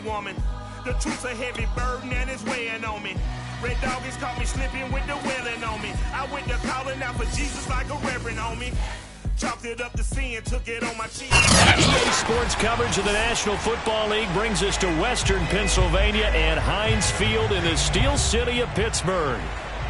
man, woman. The truth's a heavy burden and it's weighing on me. Red doggies caught me slipping with the wailing on me. I went to calling out for Jesus like a reverend on me. Chalked it up to sin, took it on my cheek. EA Sports coverage of the National Football League brings us to Western Pennsylvania and Heinz Field in the Steel City of Pittsburgh.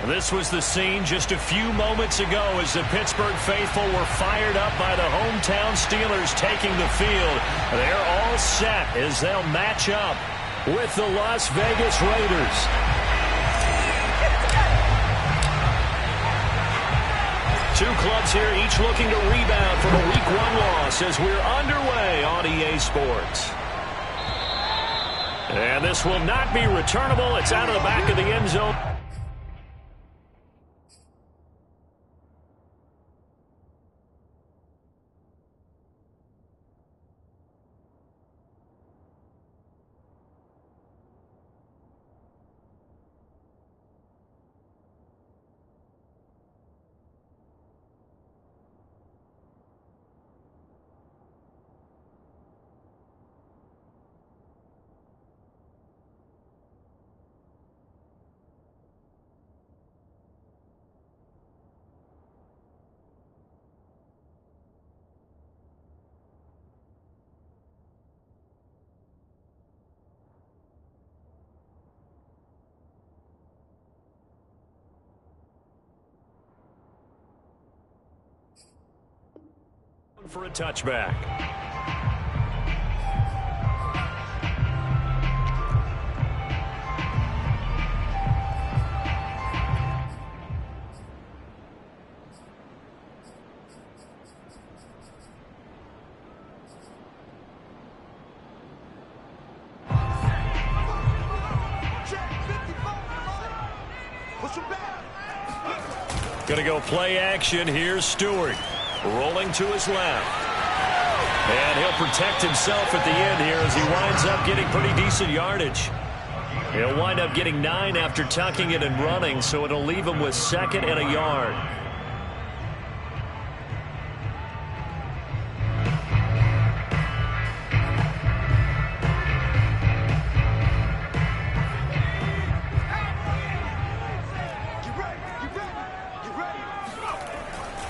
This was the scene just a few moments ago as the Pittsburgh faithful were fired up by the hometown Steelers taking the field. They're all set as they'll match up with the Las Vegas Raiders. Two clubs here, each looking to rebound from a Week 1 loss as we're underway on EA Sports. And this will not be returnable. It's out of the back of the end zone. For a touchback. Gonna go play action. Here's Stewart. Rolling to his left. And he'll protect himself at the end here as he winds up getting pretty decent yardage. He'll wind up getting 9 after tucking it and running, so it'll leave him with 2nd and a yard.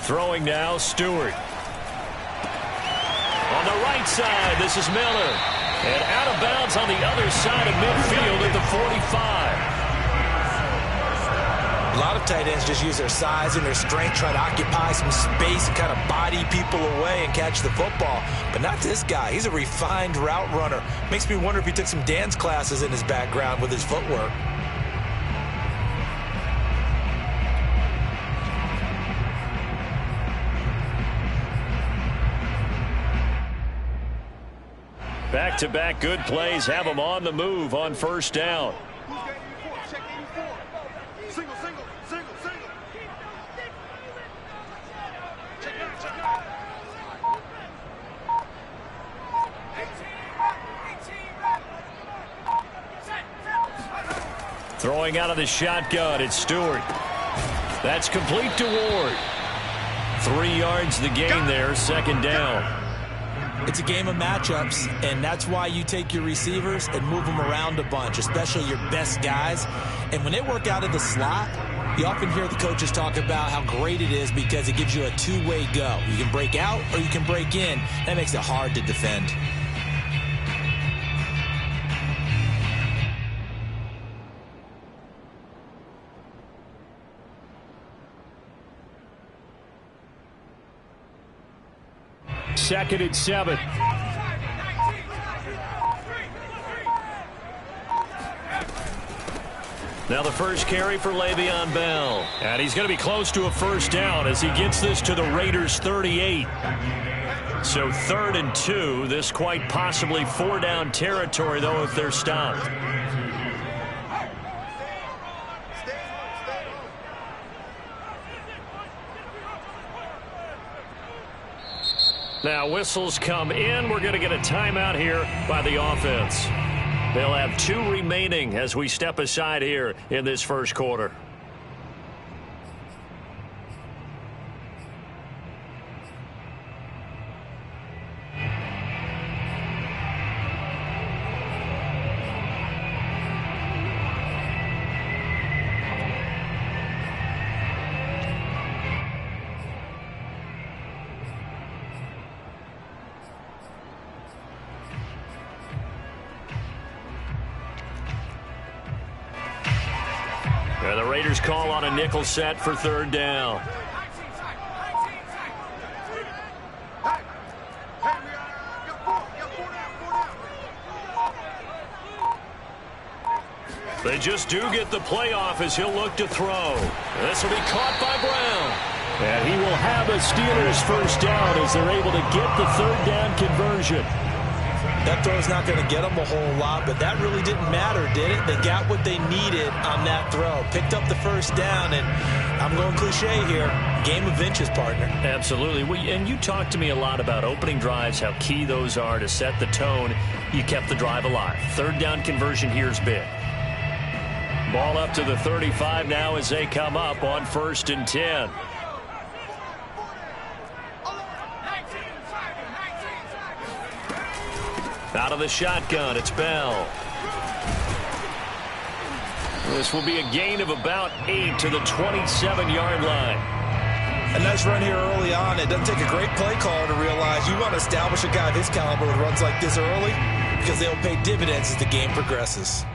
Throwing now, Stewart. On the right side, this is Miller. And out of bounds on the other side of midfield at the 45. A lot of tight ends just use their size and their strength, try to occupy some space and kind of body people away and catch the football. But not this guy. He's a refined route runner. Makes me wonder if he took some dance classes in his background with his footwork. Back-to-back good plays have him on the move on first down. Throwing out of the shotgun, it's Stewart. That's complete to Ward. 3 yards the gain there, 2nd down. It's a game of matchups, and that's why you take your receivers and move them around a bunch, especially your best guys. And when they work out of the slot, you often hear the coaches talk about how great it is because it gives you a two-way go. You can break out or you can break in. That makes it hard to defend. Second and 7. Now the first carry for Le'Veon Bell. And he's going to be close to a first down as he gets this to the Raiders' 38. So 3rd and 2. This quite possibly 4-down territory, though, if they're stopped. Now whistles come in. We're going to get a timeout here by the offense. They'll have 2 remaining as we step aside here in this first quarter. And the Raiders call on a nickel set for third down. They just do get the playoff as he'll look to throw. This will be caught by Brown. And he will have a Steelers first down as they're able to get the third down conversion. That throw's not going to get them a whole lot, but that really didn't matter, did it? They got what they needed on that throw. Picked up the first down, and I'm going cliche here. Game of inches, partner. Absolutely. And you talked to me a lot about opening drives, how key those are to set the tone. You kept the drive alive. Third down conversion here is big. Ball up to the 35 now as they come up on 1st and 10. Out of the shotgun, it's Bell. This will be a gain of about 8 to the 27-yard line. A nice run here early on. It doesn't take a great play caller to realize you want to establish a guy of his caliber with runs like this early because they'll pay dividends as the game progresses.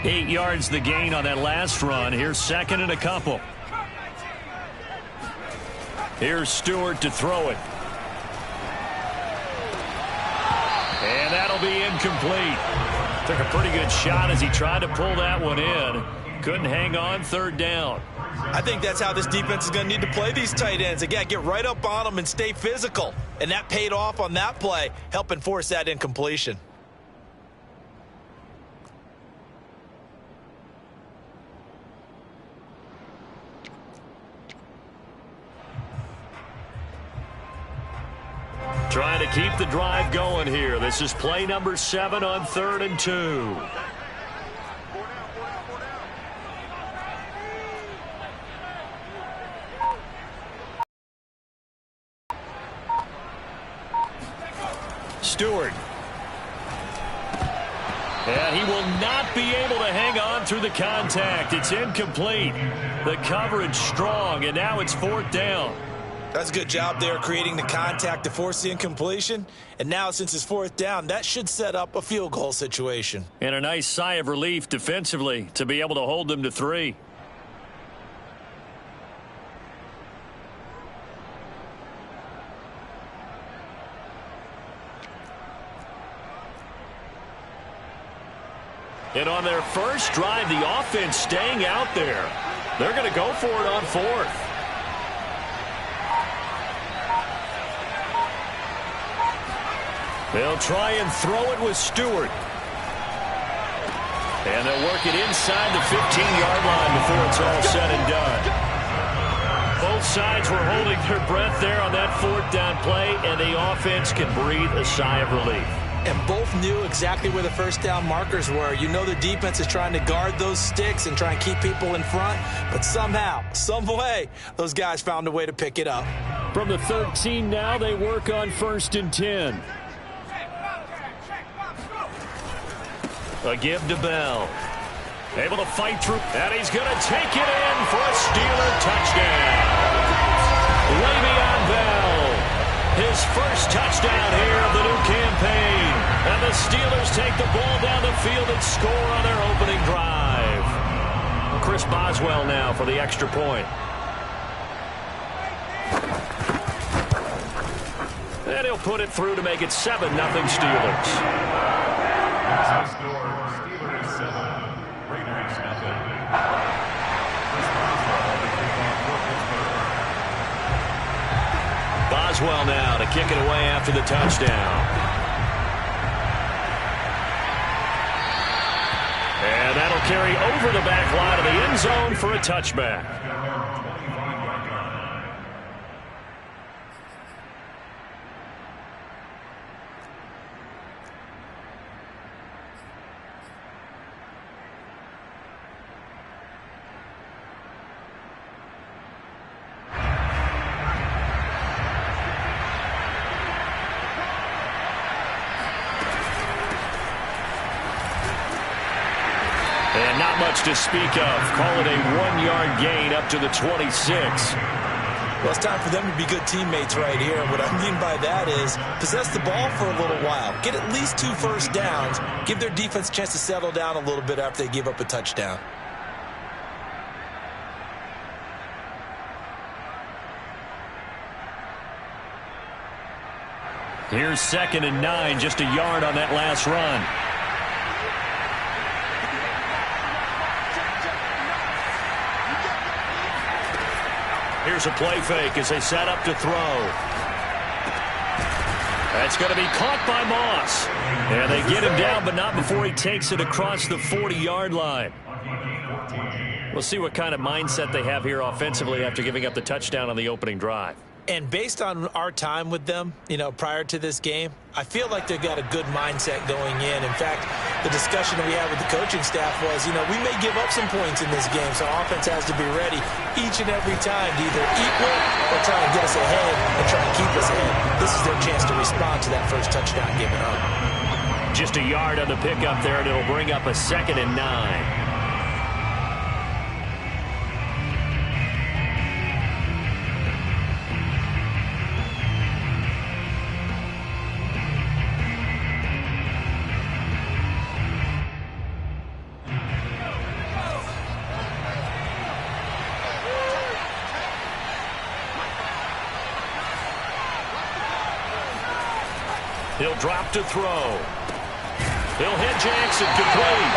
Eight yards the gain on that last run. Here's 2nd and a couple. Here's Stewart to throw it. And that'll be incomplete. Took a pretty good shot as he tried to pull that one in. Couldn't hang on, 3rd down. I think that's how this defense is going to need to play these tight ends. Again, get right up on them and stay physical. And that paid off on that play, helping force that incompletion. Trying to keep the drive going here. This is play number 7 on 3rd and 2. Stewart. And he will not be able to hang on through the contact. It's incomplete. The coverage strong, and now it's 4th down. That's a good job there creating the contact to force the incompletion. And now since it's 4th down, that should set up a field goal situation. And a nice sigh of relief defensively to be able to hold them to 3. And on their first drive, the offense staying out there. They're going to go for it on 4th. They'll try and throw it with Stewart. And they'll work it inside the 15-yard line before it's all said and done. Both sides were holding their breath there on that 4th down play, and the offense can breathe a sigh of relief. And both knew exactly where the first down markers were. You know the defense is trying to guard those sticks and try and keep people in front, but somehow, some way, those guys found a way to pick it up. From the 13 now, they work on 1st and 10. A give to Bell. Able to fight through. And he's going to take it in for a Steeler touchdown. Le'Veon Bell. His first touchdown here of the new campaign. And the Steelers take the ball down the field and score on their opening drive. Chris Boswell now for the extra point. And he'll put it through to make it 7-0 Steelers. Steelers 7, Raiders nothing. Boswell now to kick it away after the touchdown. And that'll carry over the back line of the end zone for a touchback. And not much to speak of. Call it a 1-yard gain up to the 26. Well, it's time for them to be good teammates right here. And what I mean by that is possess the ball for a little while. Get at least 2 first downs. Give their defense a chance to settle down a little bit after they give up a touchdown. Here's 2nd and 9, just a yard on that last run. Here's a play fake as they set up to throw. That's going to be caught by Moss. And they get him down, but not before he takes it across the 40-yard line. We'll see what kind of mindset they have here offensively after giving up the touchdown on the opening drive. And based on our time with them, prior to this game, I feel like they've got a good mindset going in. In fact, the discussion that we had with the coaching staff was, we may give up some points in this game, so offense has to be ready each and every time to either equal or try and get us ahead and try and keep us ahead. This is their chance to respond to that first touchdown given up. Just a yard on the pickup there, and it'll bring up a 2nd and 9. He'll drop to throw. He'll hit Jackson complete.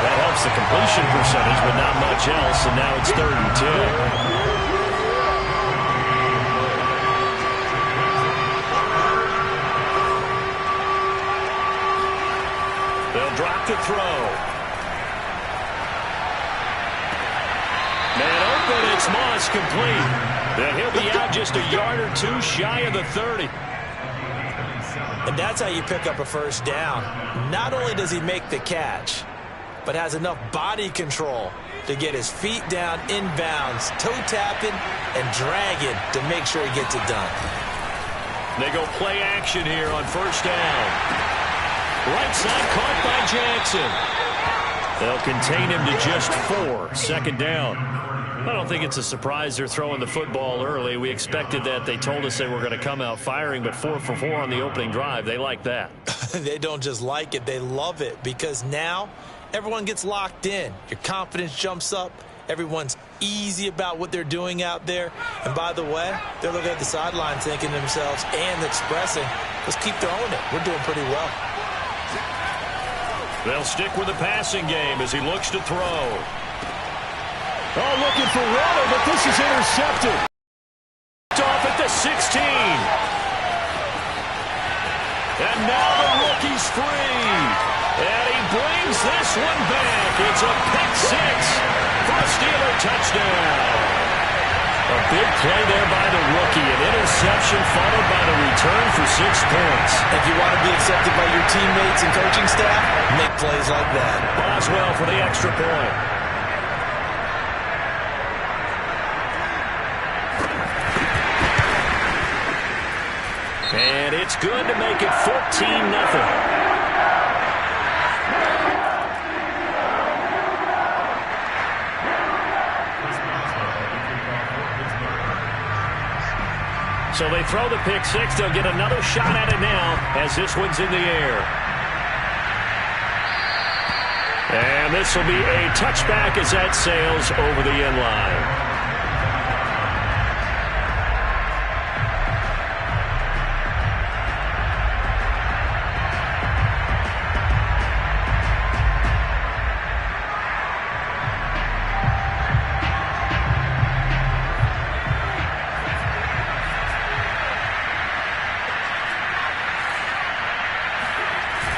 That helps the completion percentage, but not much else, and now it's 3rd and 10. They'll drop to throw. Man open, it's Moss complete. Then he'll be out just a yard or 2 shy of the 30. And that's how you pick up a first down. Not only does he make the catch, but has enough body control to get his feet down inbounds, toe tapping and dragging to make sure he gets it done. They go play action here on first down. Right side caught by Jackson. They'll contain him to just 4. 2nd down. I don't think it's a surprise they're throwing the football early. We expected that. They told us they were going to come out firing, but 4 for 4 on the opening drive. They like that. They don't just like it. They love it because now everyone gets locked in. Your confidence jumps up. Everyone's easy about what they're doing out there. And by the way, they're looking at the sideline thinking to themselves and expressing, let's keep throwing it. We're doing pretty well. They'll stick with the passing game as he looks to throw. Oh, looking for Waller, but this is intercepted. Off at the 16. And now the rookie's free. And he brings this one back. It's a pick 6 for a Steeler touchdown. A big play there by the rookie. An interception followed by the return for 6 points. If you want to be accepted by your teammates and coaching staff, make plays like that. Boswell for the extra point. And it's good to make it 14-0. So they throw the pick 6. They'll get another shot at it now as this one's in the air. And this will be a touchback as that sails over the end line.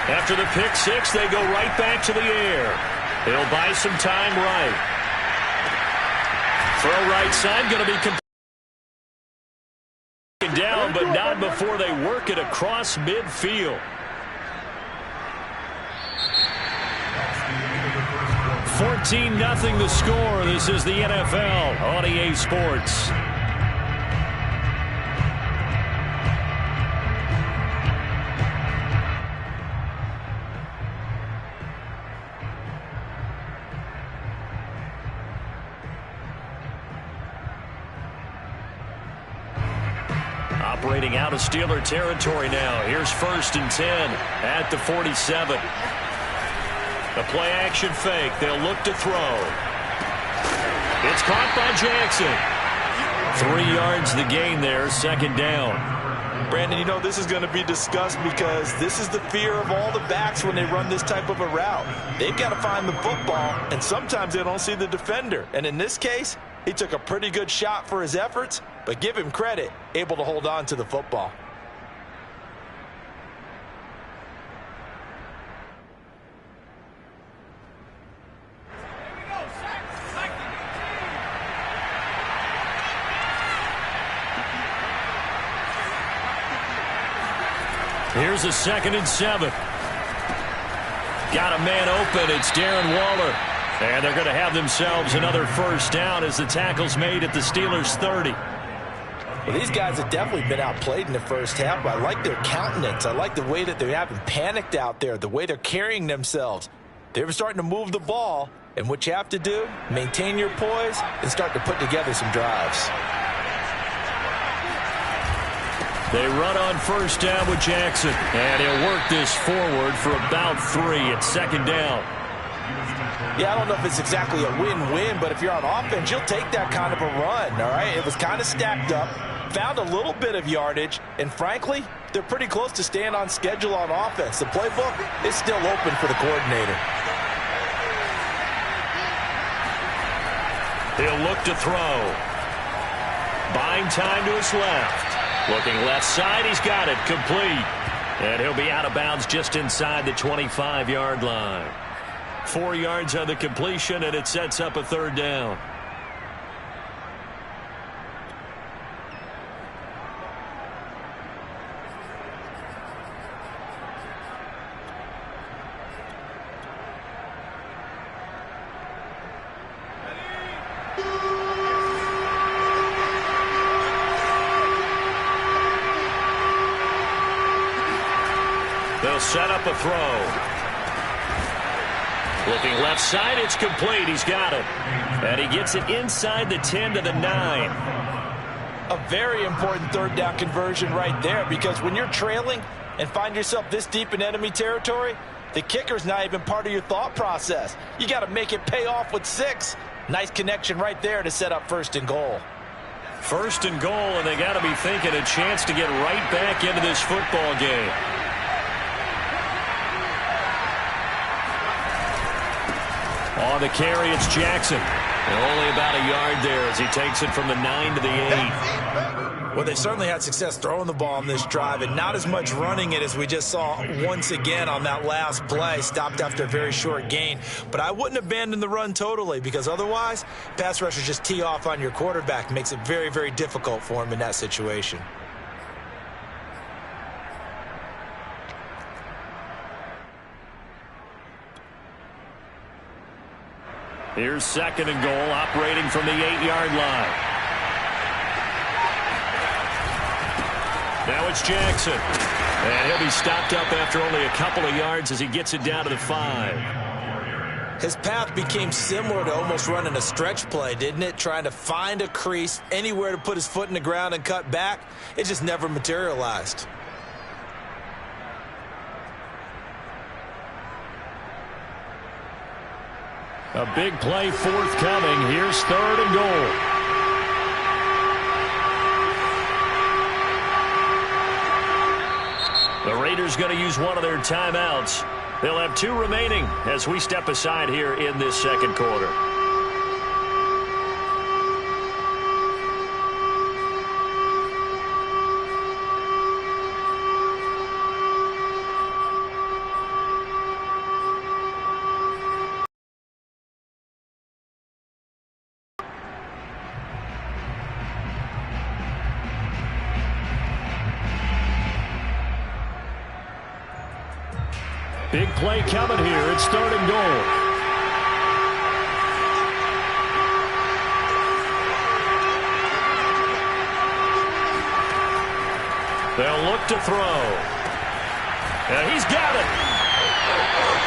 After the pick 6, they go right back to the air. They'll buy some time right. Throw right side, going to be down, but not before they work it across midfield. 14-0 the score. This is the NFL on EA Sports. operating out of Steeler territory now. Here's 1st and 10 at the 47. The play action fake. They'll look to throw. It's caught by Jackson. 3 yards the gain there, 2nd down. Brandon, you know, this is going to be discussed because this is the fear of all the backs when they run this type of a route. They've got to find the football, and sometimes they don't see the defender. And in this case, he took a pretty good shot for his efforts, but give him credit, able to hold on to the football. Here's a 2nd and 7. Got a man open. It's Darren Waller. And they're going to have themselves another 1st down as the tackle's made at the Steelers' 30. Well, these guys have definitely been outplayed in the first half, but I like their countenance. I like the way that they haven't panicked out there, the way they're carrying themselves. They're starting to move the ball, and what you have to do, maintain your poise and start to put together some drives. They run on 1st down with Jackson, and he'll work this forward for about 3 at 2nd down. Yeah, I don't know if it's exactly a win-win, but if you're on offense, you'll take that kind of a run, all right? It was kind of stacked up, found a little bit of yardage, and frankly, they're pretty close to staying on schedule on offense. The playbook is still open for the coordinator. He'll look to throw. Buying time to his left. Looking left side, he's got it, complete. And he'll be out of bounds just inside the 25-yard line. 4 yards on the completion, and it sets up a 3rd down. They'll set up a throw. Looking left side, it's complete. He's got it. And he gets it inside the 10 to the 9. A very important 3rd down conversion right there, because when you're trailing and find yourself this deep in enemy territory, the kicker's not even part of your thought process. You got to make it pay off with 6. Nice connection right there to set up 1st and goal. 1st and goal, and they got to be thinking a chance to get right back into this football game. On the carry, it's Jackson. And only about a yard there as he takes it from the 9 to the 8. Well, they certainly had success throwing the ball on this drive, and not as much running it as we just saw once again on that last play. Stopped after a very short gain. But I wouldn't abandon the run totally, because otherwise, pass rushers just tee off on your quarterback. Makes it very, very difficult for him in that situation. Here's 2nd and goal, operating from the 8-yard line. Now it's Jackson. And he'll be stopped up after only a couple of yards as he gets it down to the 5. His path became similar to almost running a stretch play, didn't it? Trying to find a crease, anywhere to put his foot in the ground and cut back. It just never materialized. A big play forthcoming. Here's 3rd and goal. The Raiders going to use one of their timeouts. They'll have 2 remaining as we step aside here in this 2nd quarter. Big play coming here. It's 3rd and goal. They'll look to throw. And he's got it.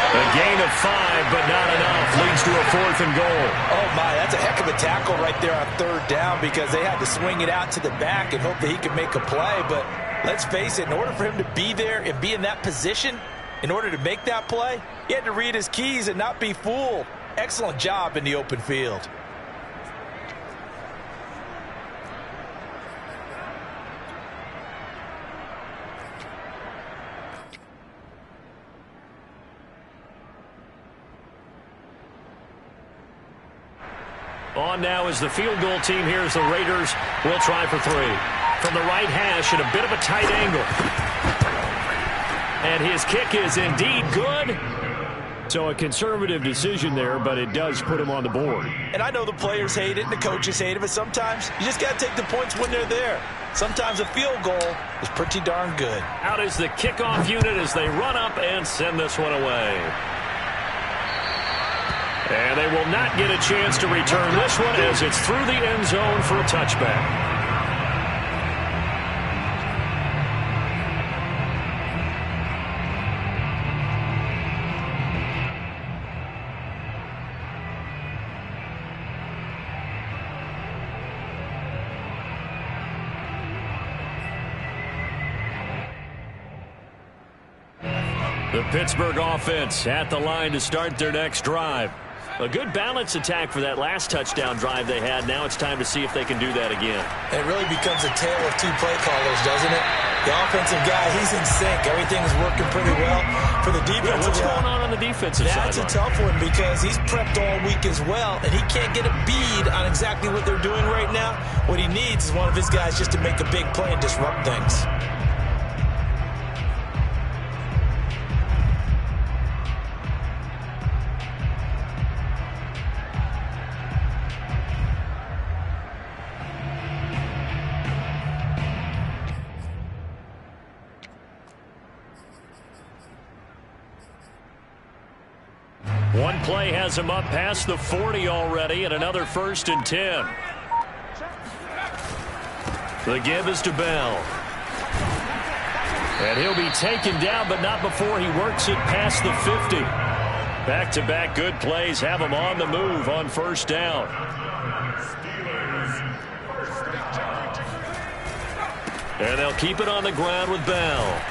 A gain of 5, but not enough. Leads to a 4th and goal. Oh, my, that's a heck of a tackle right there on 3rd down because they had to swing it out to the back and hope that he could make a play. But let's face it, in order for him to be there and be in that position, in order to make that play, he had to read his keys and not be fooled. Excellent job in the open field. On now is the field goal team here as the Raiders will try for 3. From the right hash at a bit of a tight angle. And his kick is indeed good. So a conservative decision there, but it does put him on the board. And I know the players hate it and the coaches hate it, but sometimes you just got to take the points when they're there. Sometimes a field goal is pretty darn good. Out is the kickoff unit as they run up and send this one away. And they will not get a chance to return this one as it's through the end zone for a touchback. The Pittsburgh offense at the line to start their next drive. A good balance attack for that last touchdown drive they had. Now it's time to see if they can do that again. It really becomes a tale of 2 play callers, doesn't it? The offensive guy, he's in sync. Everything is working pretty well. For the defensive what's going on the defensive side? That's a tough one because he's prepped all week as well, and he can't get a bead on exactly what they're doing right now. What he needs is one of his guys just to make a big play and disrupt things. One play has him up past the 40 already, and another 1st and 10. The give is to Bell. And he'll be taken down, but not before he works it past the 50. Back-to-back good plays have him on the move on 1st down. And they'll keep it on the ground with Bell.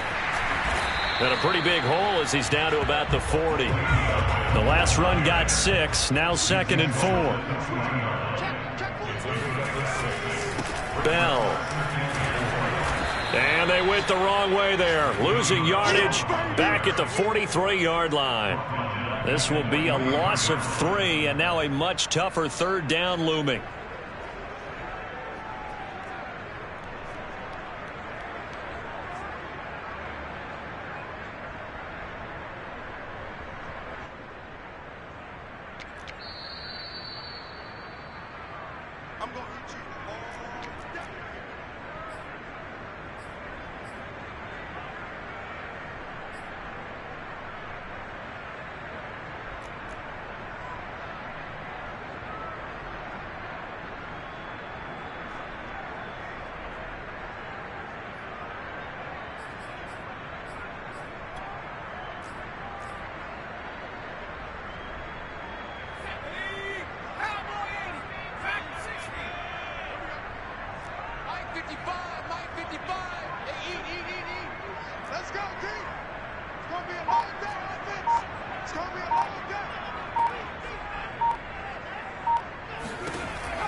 And a pretty big hole as he's down to about the 40. The last run got 6. Now 2nd and 4. Bell. And they went the wrong way there. Losing yardage back at the 43-yard line. This will be a loss of 3, and now a much tougher 3rd down looming.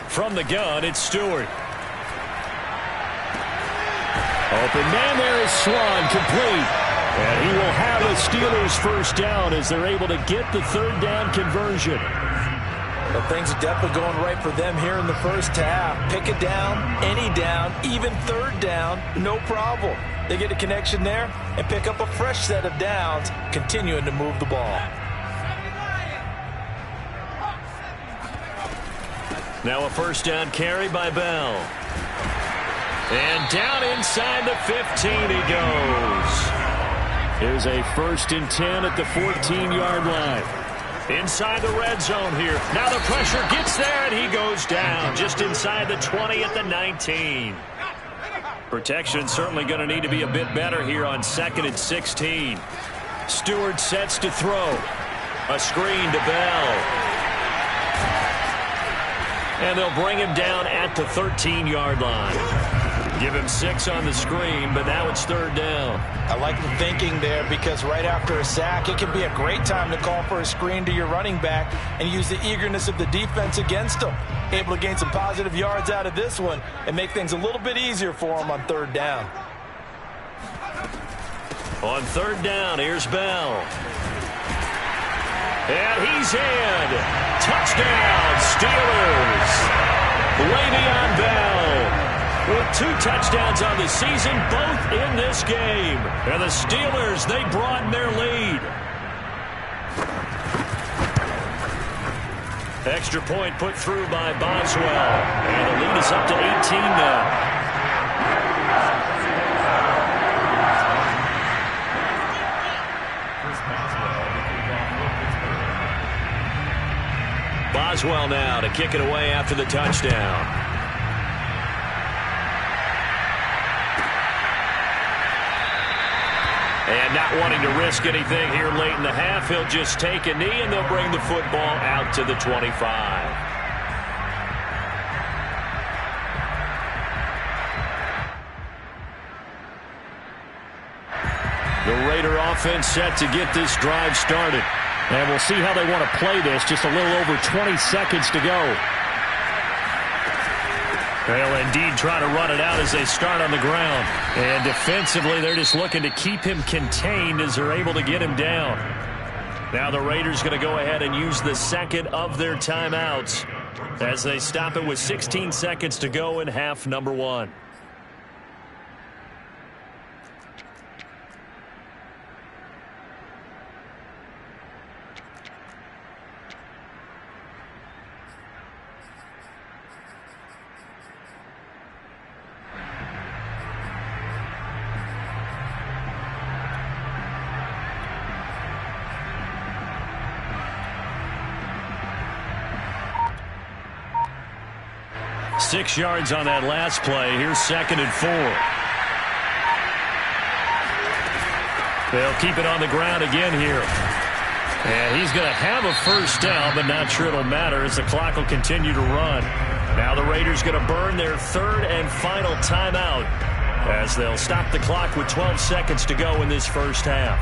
From the gun, it's Stewart. Open man there is Swan, complete. And he will have a Steelers 1st down as they're able to get the 3rd down conversion. Well, things are definitely going right for them here in the 1st half. Pick it down, any down, even 3rd down, no problem. They get a connection there and pick up a fresh set of downs, continuing to move the ball. Now a 1st down carry by Bell. And down inside the 15 he goes. Here's a 1st and 10 at the 14-yard line. Inside the red zone here. Now the pressure gets there, and he goes down just inside the 20 at the 19. Protection certainly going to need to be a bit better here on 2nd and 16. Stewart sets to throw. A screen to Bell. And they'll bring him down at the 13-yard line. Give him 6 on the screen, but now it's 3rd down. I like the thinking there because right after a sack, it can be a great time to call for a screen to your running back and use the eagerness of the defense against him. Able to gain some positive yards out of this one and make things a little bit easier for him on 3rd down. On 3rd down, here's Bell. And he's in. Touchdown, Steelers. Le'Veon Bell with 2 touchdowns on the season, both in this game. And the Steelers, they broaden their lead. Extra point put through by Boswell. And the lead is up to 18 now. Boswell now to kick it away after the touchdown. And not wanting to risk anything here late in the half, he'll just take a knee and they'll bring the football out to the 25. The Raider offense set to get this drive started. And we'll see how they want to play this. Just a little over 20 seconds to go. They'll indeed try to run it out as they start on the ground. And defensively, they're just looking to keep him contained as they're able to get him down. Now the Raiders going to go ahead and use the second of their timeouts as they stop it with 16 seconds to go in half number 1. Six yards on that last play. Here's 2nd and 4. They'll keep it on the ground again here. And he's going to have a first down, but not sure it'll matter as the clock will continue to run. Now the Raiders going to burn their 3rd and final timeout as they'll stop the clock with 12 seconds to go in this first half.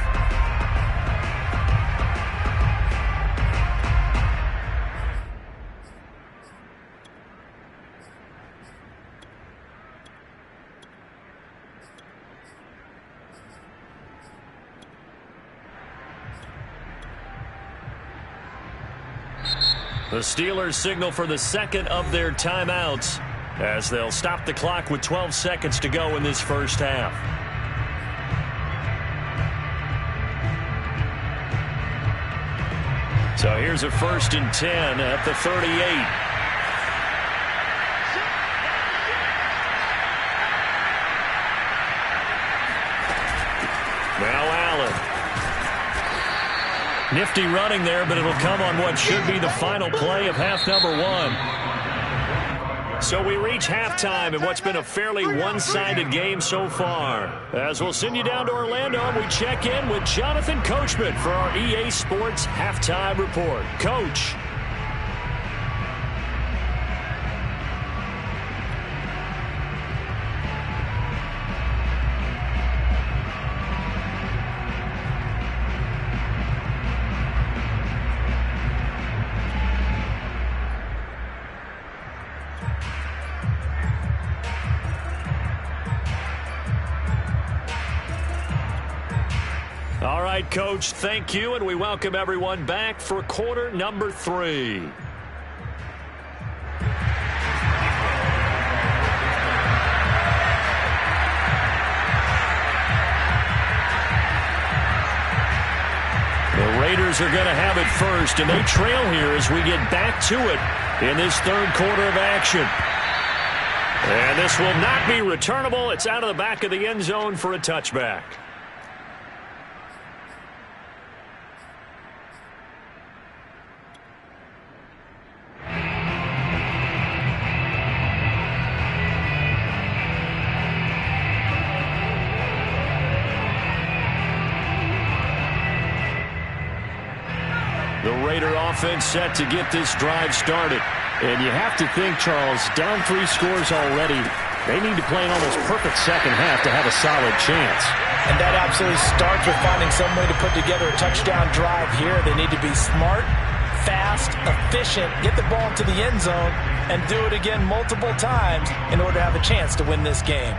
The Steelers signal for the 2nd of their timeouts as they'll stop the clock with 12 seconds to go in this first half. So here's a 1st and 10 at the 38. Now Allen. Nifty running there, but it'll come on what should be the final play of half number 1. So we reach halftime in what's been a fairly one-sided game so far. As we'll send you down to Orlando, and we check in with Jonathan Coachman for our EA Sports Halftime Report. Coach. All right, Coach, thank you, and we welcome everyone back for quarter number 3. The Raiders are going to have it first, and they trail here as we get back to it in this 3rd quarter of action. And this will not be returnable. It's out of the back of the end zone for a touchback. Raider offense set to get this drive started. And you have to think, Charles, down 3 scores already. They need to play an almost perfect second half to have a solid chance. And that absolutely starts with finding some way to put together a touchdown drive here. They need to be smart, fast, efficient, get the ball to the end zone, and do it again multiple times in order to have a chance to win this game.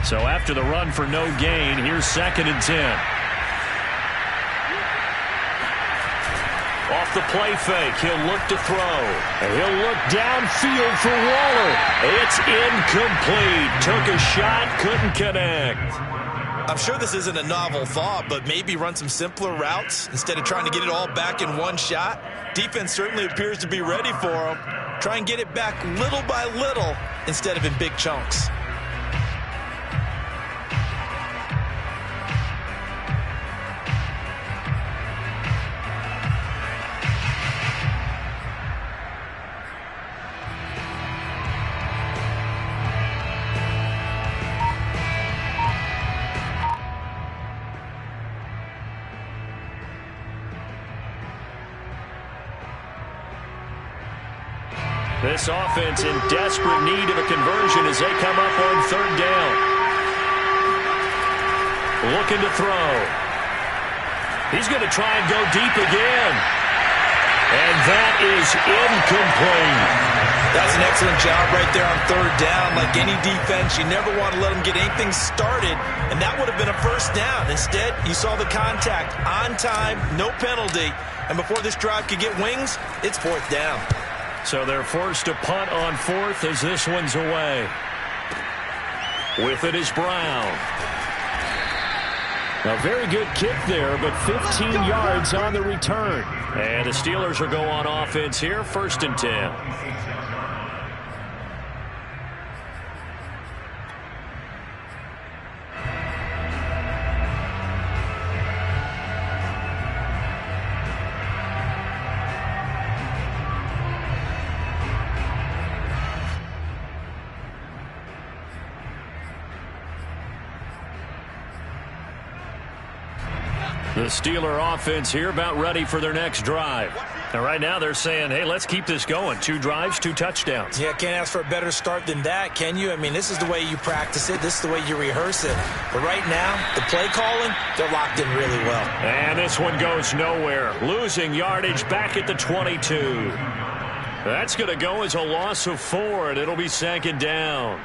So after the run for no gain, here's 2nd and 10. Off the play fake, he'll look to throw. He'll look downfield for Waller. It's incomplete. Took a shot, couldn't connect. I'm sure this isn't a novel thought, but maybe run some simpler routes instead of trying to get it all back in one shot. Defense certainly appears to be ready for him. Try and get it back little by little instead of in big chunks. This offense in desperate need of a conversion as they come up on 3rd down. Looking to throw. He's going to try and go deep again. And that is incomplete. That's an excellent job right there on 3rd down. Like any defense, you never want to let them get anything started, and that would have been a 1st down. Instead, you saw the contact on time, no penalty, and before this drive could get wings, it's 4th down. So they're forced to punt on 4th as this one's away. With it is Brown. A very good kick there, but 15 yards on the return. And the Steelers will go on offense here, 1st and 10. The Steeler offense here about ready for their next drive. And right now they're saying, hey, let's keep this going. 2 drives, 2 touchdowns. Yeah, can't ask for a better start than that, can you? I mean, this is the way you practice it. This is the way you rehearse it. But right now, the play calling, they're locked in really well. And this one goes nowhere. Losing yardage back at the 22. That's going to go as a loss of 4, and it'll be 2nd down.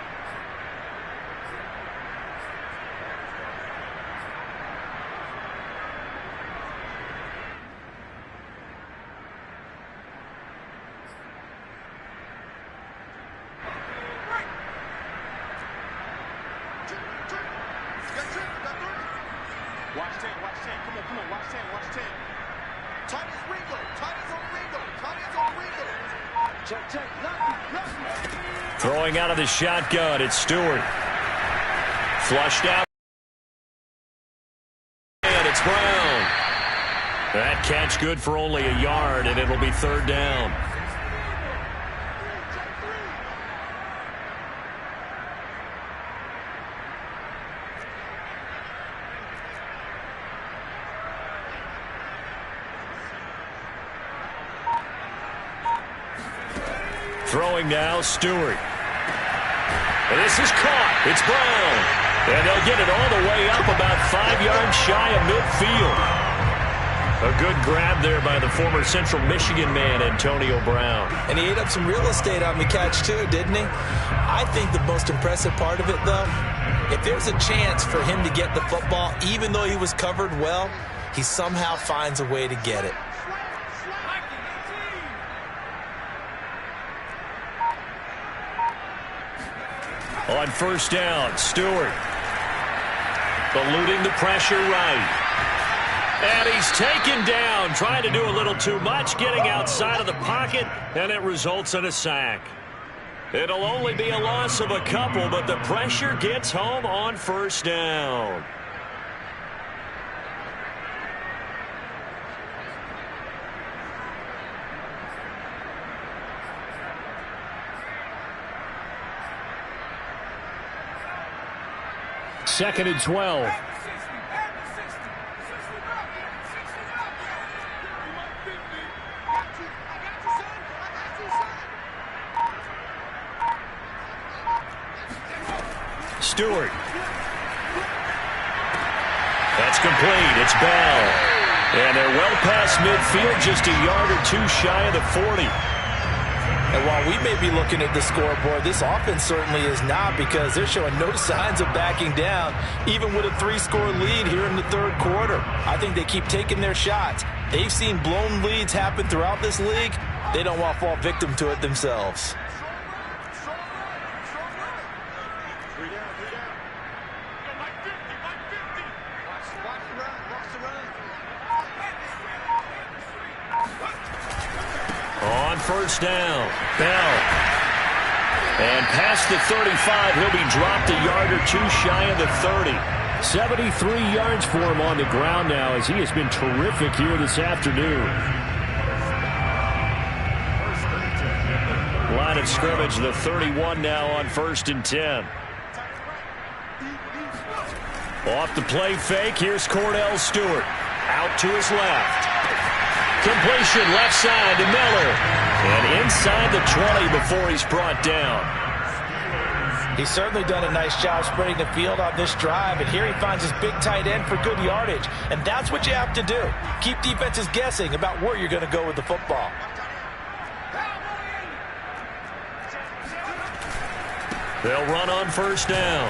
Throwing out of the shotgun, it's Stewart. Flushed out. And it's Brown. That catch good for only a yard, and it'll be 3rd down. Throwing now, Stewart. And this is caught. It's Brown. And they'll get it all the way up about 5 yards shy of midfield. A good grab there by the former Central Michigan man, Antonio Brown. And he ate up some real estate on the catch, too, didn't he? I think the most impressive part of it, though, if there's a chance for him to get the football, even though he was covered well, he somehow finds a way to get it. On 1st down, Stewart. Eluding the pressure right. And he's taken down, trying to do a little too much, getting outside of the pocket, and it results in a sack. It'll only be a loss of a couple, but the pressure gets home on 1st down. Second and 12. Stewart. That's complete. It's Bell. And they're well past midfield, just a yard or two shy of the 40. And while we may be looking at the scoreboard, this offense certainly is not, because they're showing no signs of backing down, even with a 3-score lead here in the third quarter. I think they keep taking their shots. They've seen blown leads happen throughout this league. They don't want to fall victim to it themselves. On first down, Bell. And past the 35, he'll be dropped a yard or two shy of the 30. 73 yards for him on the ground now, as he has been terrific here this afternoon. Line of scrimmage, the 31 now on 1st and 10. Off the play fake, here's Cordell Stewart. Out to his left. Completion left side to Miller. And inside the 20 before he's brought down. He's certainly done a nice job spreading the field on this drive, and here he finds his big tight end for good yardage. And that's what you have to do. Keep defenses guessing about where you're going to go with the football. They'll run on first down.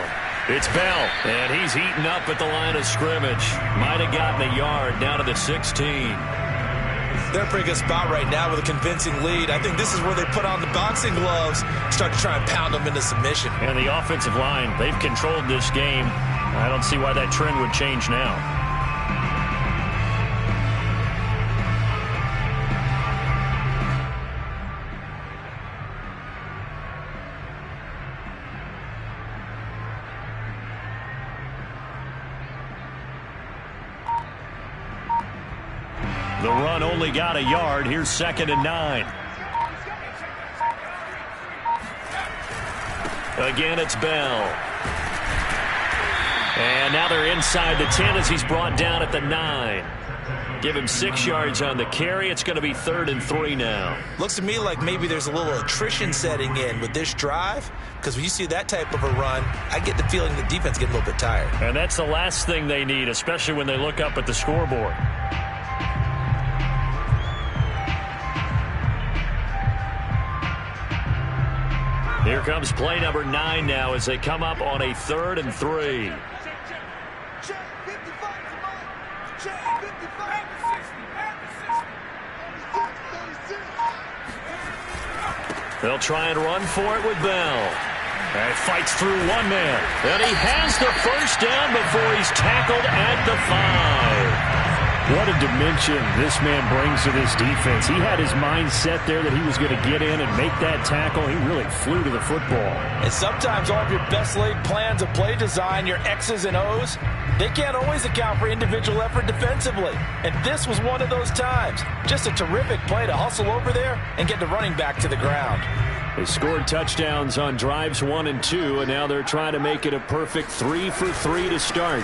It's Bell, and he's eaten up at the line of scrimmage. Might have gotten a yard down to the 16. They're in a pretty good spot right now with a convincing lead. I think this is where they put on the boxing gloves, start to try and pound them into submission. And the offensive line, they've controlled this game. I don't see why that trend would change now. The run only got a yard. Here's 2nd and 9. Again, it's Bell. And now they're inside the 10 as he's brought down at the 9. Give him 6 yards on the carry. It's going to be 3rd and 3 now. Looks to me like maybe there's a little attrition setting in with this drive, because when you see that type of a run, I get the feeling the defense getting a little bit tired. And that's the last thing they need, especially when they look up at the scoreboard. Here comes play number 9 now as they come up on a 3rd and 3. They'll try and run for it with Bell. And fights through one man. And he has the first down before he's tackled at the 5. What a dimension this man brings to this defense. He had his mind set there that he was going to get in and make that tackle. He really flew to the football. And sometimes all of your best laid plans of play design, your X's and O's, they can't always account for individual effort defensively. And this was one of those times. Just a terrific play to hustle over there and get the running back to the ground. They scored touchdowns on drives 1 and 2, and now they're trying to make it a perfect 3 for 3 to start.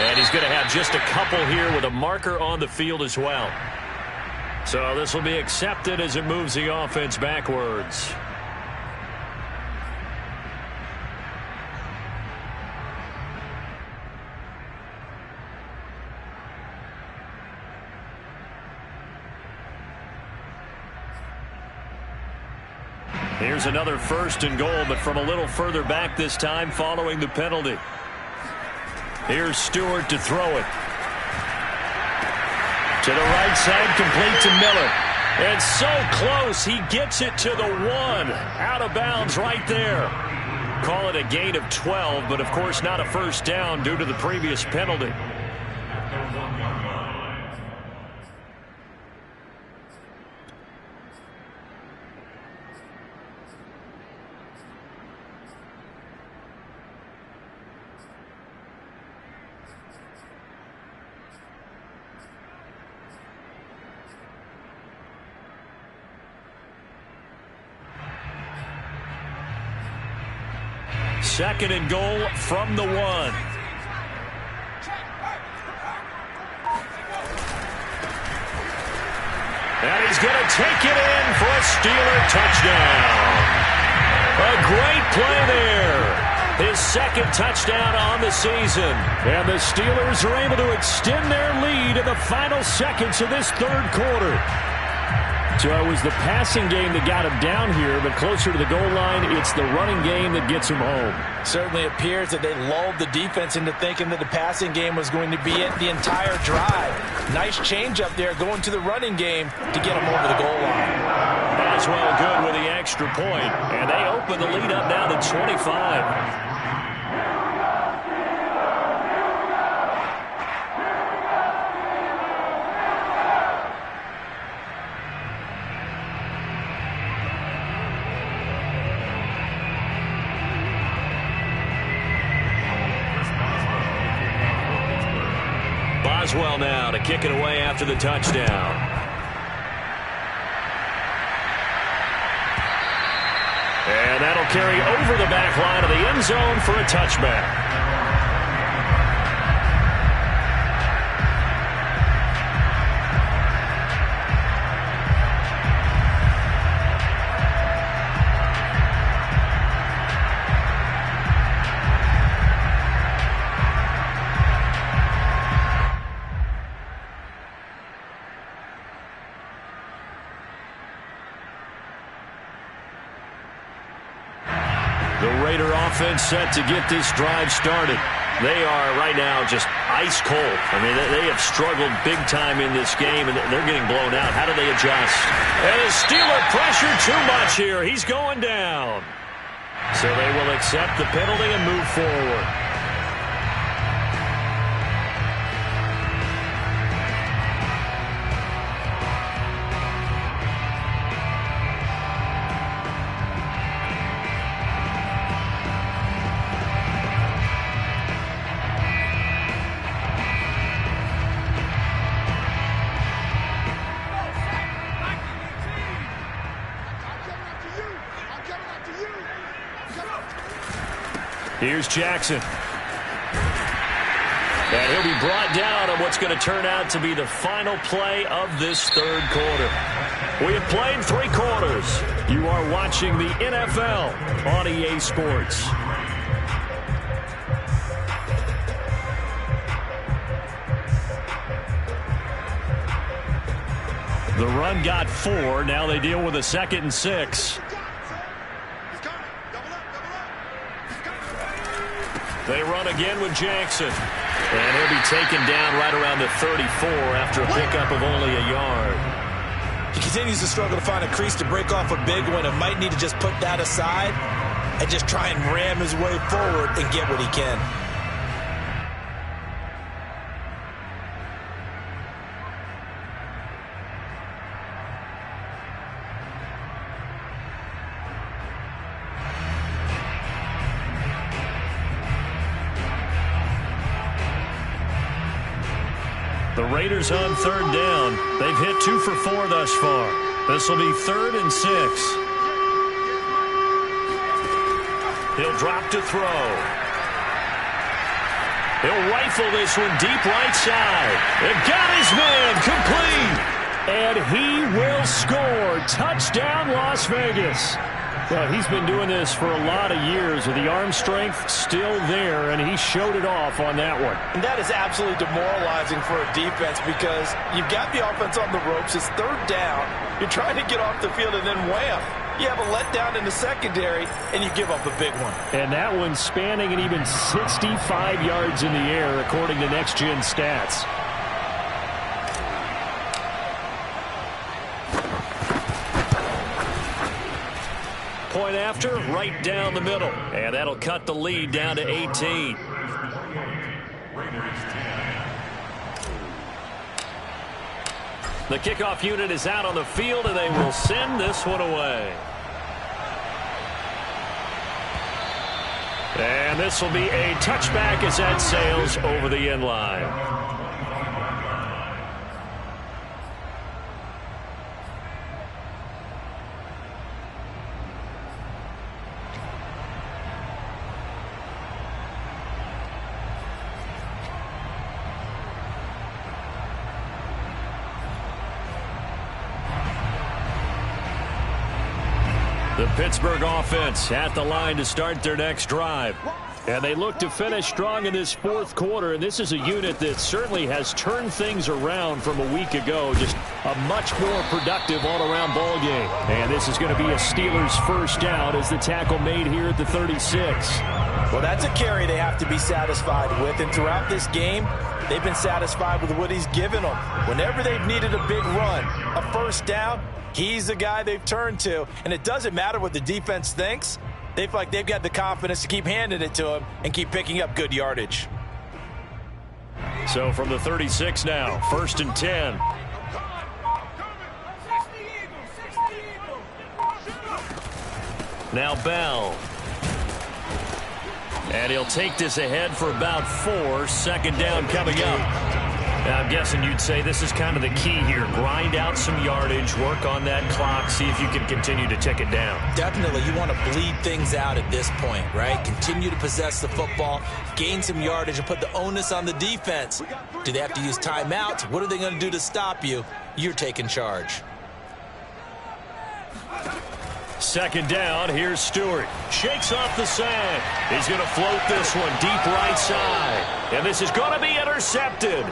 And he's going to have just a couple here with a marker on the field as well. So this will be accepted as it moves the offense backwards. Here's another 1st and goal, but from a little further back this time following the penalty. Here's Stewart to throw it. To the right side, complete to Miller. And so close, he gets it to the 1. Out of bounds right there. Call it a gain of 12, but of course not a first down due to the previous penalty. Second and goal from the 1. And he's going to take it in for a Steeler touchdown. A great play there. His second touchdown on the season. And the Steelers are able to extend their lead in the final seconds of this third quarter. So it was the passing game that got him down here, but closer to the goal line, it's the running game that gets him home. Certainly appears that they lulled the defense into thinking that the passing game was going to be it the entire drive. Nice change up there going to the running game to get him over the goal line. As well good with the extra point, and they open the lead up now to 25. Boswell now to kick it away after the touchdown. And that'll carry over the back line of the end zone for a touchback. Offense set to get this drive started. They are right now just ice cold. I mean, they have struggled big time in this game, and they're getting blown out. How do they adjust? And the Steeler pressure too much here. He's going down. So they will accept the penalty and move forward. Here's Jackson. And he'll be brought down on what's going to turn out to be the final play of this third quarter. We have played 3 quarters. You are watching the NFL on EA Sports. The run got 4. Now they deal with a 2nd and 6. They run again with Jackson. And he'll be taken down right around the 34 after a pickup of only a yard. He continues to struggle to find a crease to break off a big one and might need to just put that aside and just try and ram his way forward and get what he can. The Raiders on 3rd down. They've hit 2 for 4 thus far. This will be 3rd and 6. He'll drop to throw. He'll rifle this one deep right side. And got his man complete. And he will score. Touchdown, Las Vegas. Well, he's been doing this for a lot of years with the arm strength still there, and he showed it off on that one. And that is absolutely demoralizing for a defense because you've got the offense on the ropes. It's 3rd down. You're trying to get off the field, and then wham, you have a letdown in the secondary, and you give up a big one. And that one spanning an even 65 yards in the air, according to Next Gen Stats. Point after, right down the middle. And that'll cut the lead down to 18. The kickoff unit is out on the field, and they will send this one away. And this will be a touchback as that sails over the end line. The Pittsburgh offense at the line to start their next drive. And they look to finish strong in this fourth quarter, and this is a unit that certainly has turned things around from a week ago. Just a much more productive all-around ball game. And this is going to be a Steelers first down as the tackle made here at the 36. Well, that's a carry they have to be satisfied with, and throughout this game, they've been satisfied with what he's given them. Whenever they've needed a big run, a first down, he's the guy they've turned to, and it doesn't matter what the defense thinks. They feel like they've got the confidence to keep handing it to him and keep picking up good yardage. So from the 36 now, 1st and 10. Now Bell. And he'll take this ahead for about 4. 2nd down coming up. Now, I'm guessing you'd say this is kind of the key here. Grind out some yardage, work on that clock, see if you can continue to tick it down. Definitely. You want to bleed things out at this point, right? Continue to possess the football, gain some yardage, and put the onus on the defense. Do they have to use timeouts? What are they going to do to stop you? You're taking charge. 2nd down, here's Stewart. Shakes off the sand. He's going to float this one deep right side. And this is going to be intercepted.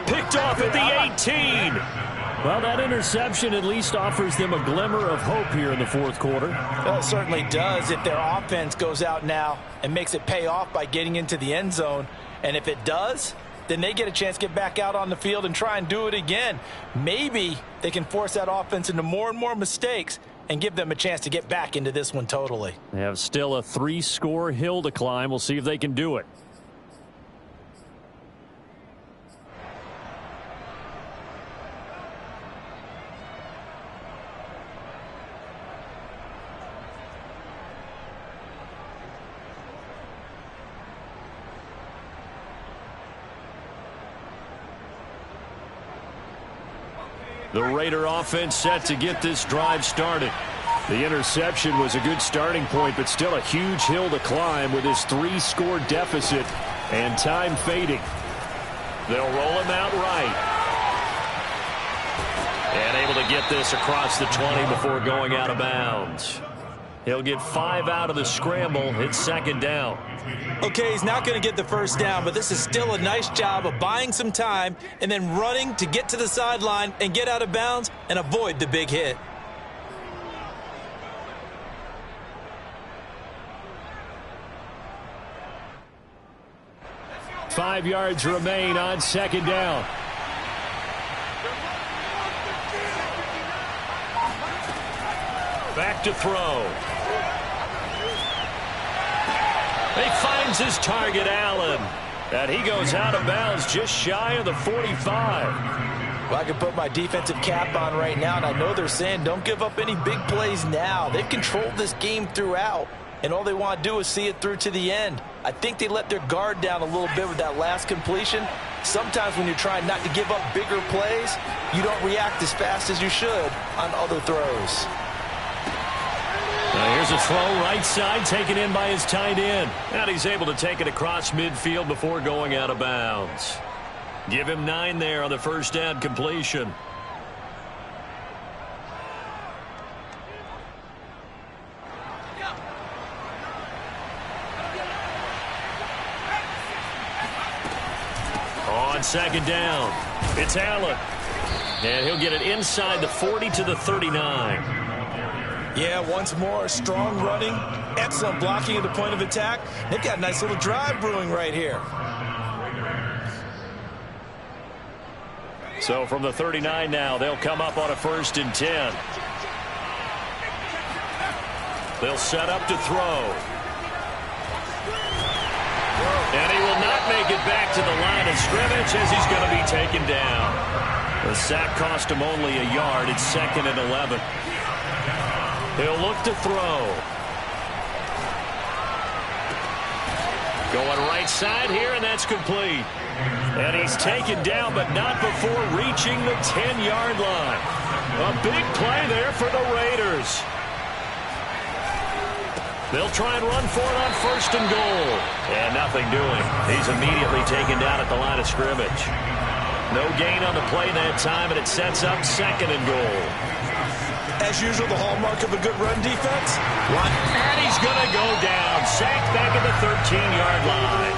Picked off at the 18. Well, that interception at least offers them a glimmer of hope here in the fourth quarter. Well, it certainly does if their offense goes out now and makes it pay off by getting into the end zone. And if it does, then they get a chance to get back out on the field and try and do it again. Maybe they can force that offense into more and more mistakes and give them a chance to get back into this one totally. They have still a 3-score hill to climb. We'll see if they can do it. The Raider offense set to get this drive started. The interception was a good starting point, but still a huge hill to climb with this 3-score deficit and time fading. They'll roll him out right. And able to get this across the 20 before going out of bounds. He'll get 5 out of the scramble. It's 2nd down. Okay, he's not going to get the first down, but this is still a nice job of buying some time and then running to get to the sideline and get out of bounds and avoid the big hit. Five yards remain on 2nd down. Back to throw. He finds his target, Allen. And he goes out of bounds just shy of the 45. Well, I can put my defensive cap on right now, and I know they're saying don't give up any big plays now. They've controlled this game throughout, and all they want to do is see it through to the end. I think they let their guard down a little bit with that last completion. Sometimes when you're trying not to give up bigger plays, you don't react as fast as you should on other throws. Here's a throw right side taken in by his tight end. And he's able to take it across midfield before going out of bounds. Give him 9 there on the first down completion. On 2nd down, it's Allen. And he'll get it inside the 40 to the 39. Yeah, once more, strong running, excellent blocking at the point of attack. They've got a nice little drive brewing right here. So from the 39 now, they'll come up on a 1st and 10. They'll set up to throw. And he will not make it back to the line of scrimmage as he's going to be taken down. The sack cost him only a yard. It's 2nd and 11. He'll look to throw. Going right side here, and that's complete. And he's taken down, but not before reaching the 10-yard line. A big play there for the Raiders. They'll try and run for it on 1st and goal. And nothing doing. He's immediately taken down at the line of scrimmage. No gain on the play that time, and it sets up 2nd and goal. as usual, the hallmark of a good run defense. And he's going to go down. Sacked back at the 13-yard line.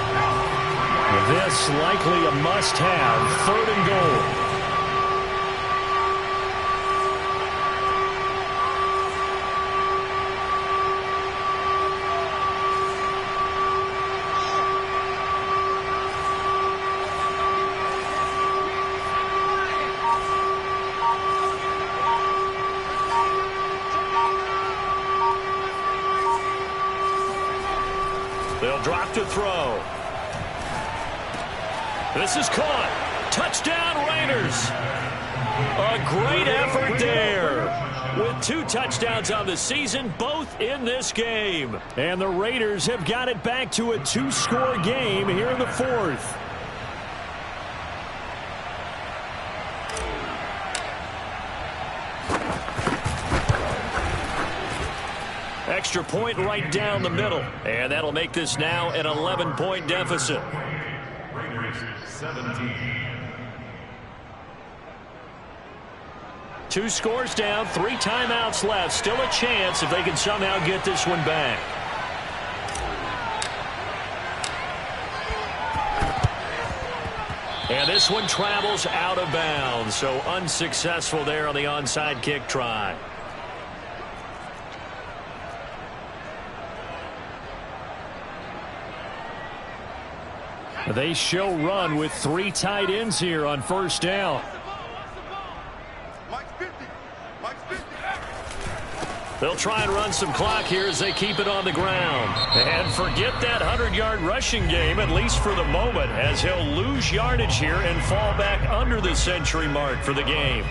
This likely a must-have, 3rd and goal. They'll drop to throw. This is caught. Touchdown, Raiders. A great effort there. With 2 touchdowns on the season, both in this game. And the Raiders have got it back to a 2-score game here in the 4th. Extra point right down the middle. And that'll make this now an 11-point deficit. Raiders 17. 2 scores down, 3 timeouts left. Still a chance if they can somehow get this one back. And this one travels out of bounds. So unsuccessful there on the onside kick try. They show run with 3 tight ends here on 1st down. They'll try and run some clock here as they keep it on the ground. And forget that 100-yard rushing game, at least for the moment, as he'll lose yardage here and fall back under the century mark for the game.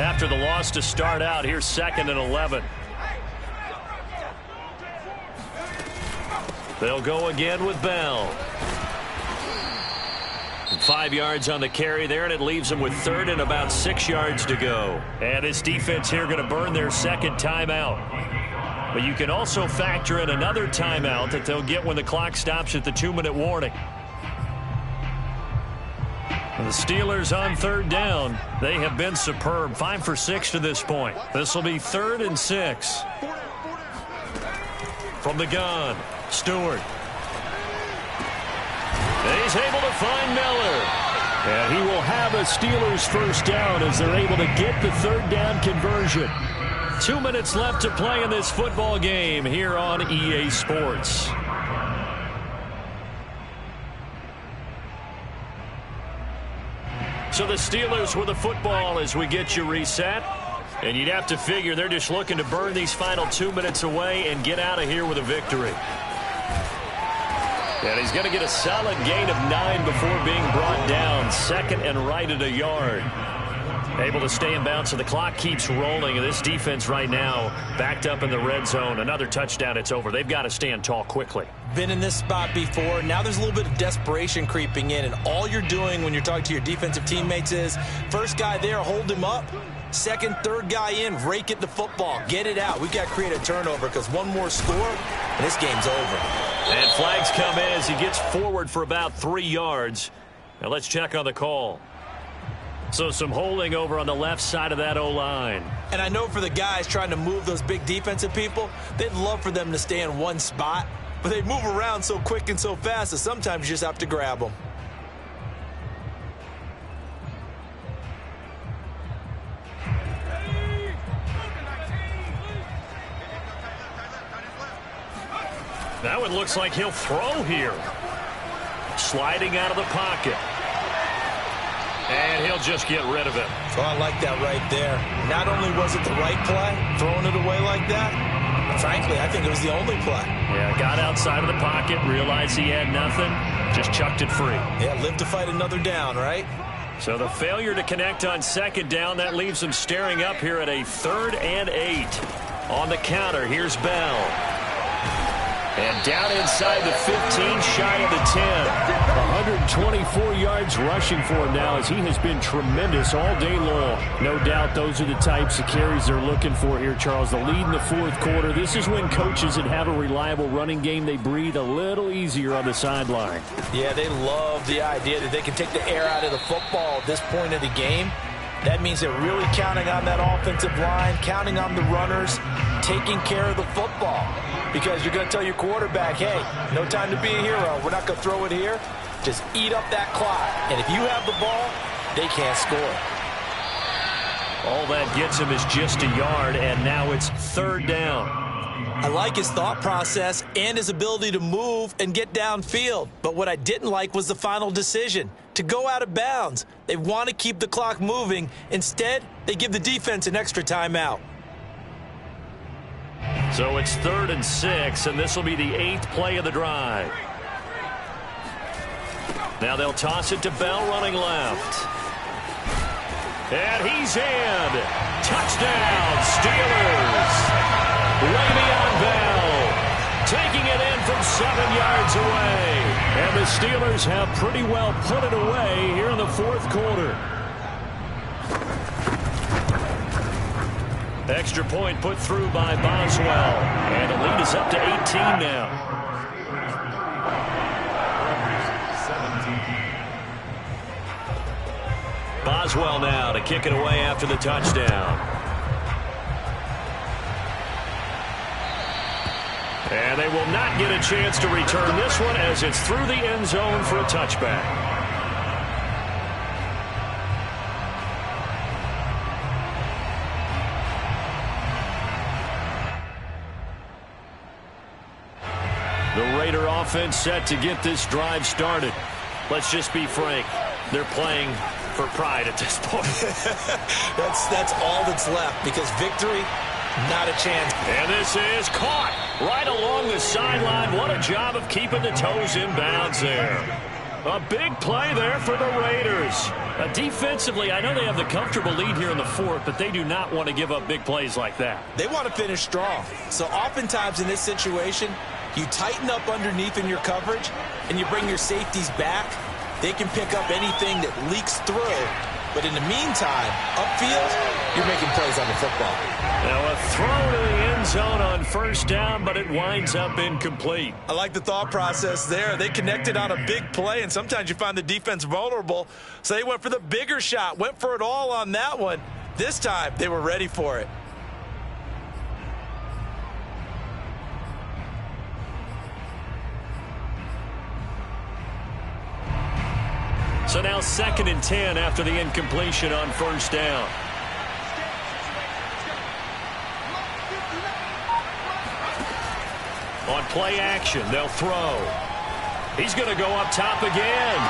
After the loss to start out, here's 2nd and 11. They'll go again with Bell. 5 yards on the carry there, and it leaves them with 3rd and about 6 yards to go. And this defense here going to burn their 2nd timeout. But you can also factor in another timeout that they'll get when the clock stops at the 2-minute warning. The Steelers on 3rd down. They have been superb. 5 for 6 to this point. This will be 3rd and 6. From the gun, Stewart. And he's able to find Miller. And he will have a Steelers 1st down as they're able to get the 3rd down conversion. 2 minutes left to play in this football game here on EA Sports. So the Steelers with the football as we get you reset. And you'd have to figure they're just looking to burn these final 2 minutes away and get out of here with a victory. And he's going to get a solid gain of 9 before being brought down. 2nd and right at a yard. Able to stay in bounds, so the clock keeps rolling. And this defense right now backed up in the red zone. Another touchdown, it's over. They've got to stand tall quickly. Been in this spot before. Now there's a little bit of desperation creeping in. And all you're doing when you're talking to your defensive teammates is, first guy there, hold him up. 2nd, 3rd guy in, rake at the football. Get it out. We've got to create a turnover because one more score, and this game's over. And flags come in as he gets forward for about 3 yards. Now let's check on the call. So some holding over on the left side of that O-line. And I know for the guys trying to move those big defensive people, they'd love for them to stay in one spot. But they move around so quick and so fast that sometimes you just have to grab them. Now it looks like he'll throw here. Sliding out of the pocket. And he'll just get rid of it. So I like that right there. Not only was it the right play, throwing it away like that, but frankly, I think it was the only play. Yeah, got outside of the pocket, realized he had nothing, just chucked it free. Yeah, live to fight another down, right? So the failure to connect on 2nd down, that leaves them staring up here at a 3rd and 8. On the counter, here's Bell. And down inside the 15, shy of the 10. 124 yards rushing for him now as he has been tremendous all day long. No doubt those are the types of carries they're looking for here, Charles. The lead in the fourth quarter. This is when coaches that have a reliable running game, they breathe a little easier on the sideline. Yeah, they love the idea that they can take the air out of the football at this point of the game. That means they're really counting on that offensive line, counting on the runners, taking care of the football. Because you're going to tell your quarterback, hey, no time to be a hero. We're not going to throw it here. Just eat up that clock. And if you have the ball, they can't score. All that gets him is just a yard, and now it's third down. I like his thought process and his ability to move and get downfield. But what I didn't like was the final decision, to go out of bounds. They want to keep the clock moving. Instead, they give the defense an extra timeout. So it's 3rd and 6, and this will be the 8th play of the drive. Now they'll toss it to Bell running left. And he's in. Touchdown, Steelers. Le'Veon Bell taking it in from 7 yards away. And the Steelers have pretty well put it away here in the fourth quarter. Extra point put through by Boswell. And the lead is up to 18 now. Boswell now to kick it away after the touchdown. And they will not get a chance to return this one as it's through the end zone for a touchback. The Raider offense set to get this drive started. Let's just be frank. They're playing for pride at this point. That's all that's left, because victory, not a chance. And this is caught right along the sideline. What a job of keeping the toes in bounds there. A big play there for the Raiders. Defensively, I know they have the comfortable lead here in the fourth, but they do not want to give up big plays like that. They want to finish strong. So oftentimes in this situation, you tighten up underneath in your coverage, and you bring your safeties back. They can pick up anything that leaks through. But in the meantime, upfield, you're making plays on the football. Now a throw to the end zone on first down, but it winds up incomplete. I like the thought process there. They connected on a big play, and sometimes you find the defense vulnerable. So they went for the bigger shot, went for it all on that one. This time, they were ready for it. So now 2nd and 10 after the incompletion on first down. On play action, they'll throw. He's going to go up top again.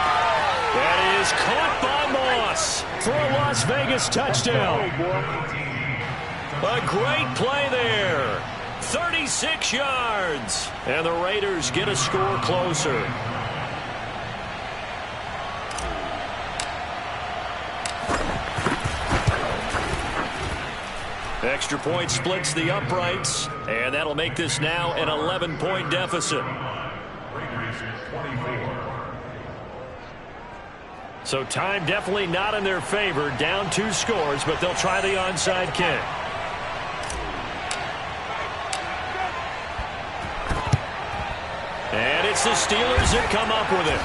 That is caught by Moss for a Las Vegas touchdown. A great play there. 36 yards. And the Raiders get a score closer. Extra point splits the uprights, and that'll make this now an 11-point deficit. So time definitely not in their favor. Down 2 scores, but they'll try the onside kick. And it's the Steelers that come up with it.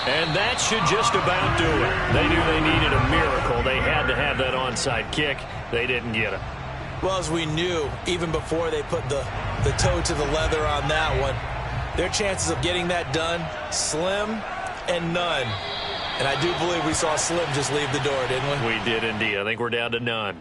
And that should just about do it. They knew they needed a miracle. They had to have that onside kick. They didn't get it. Well, as we knew, even before they put the toe to the leather on that one, their chances of getting that done, slim and none. And I do believe we saw Slim just leave the door, didn't we? We did indeed. I think we're down to none.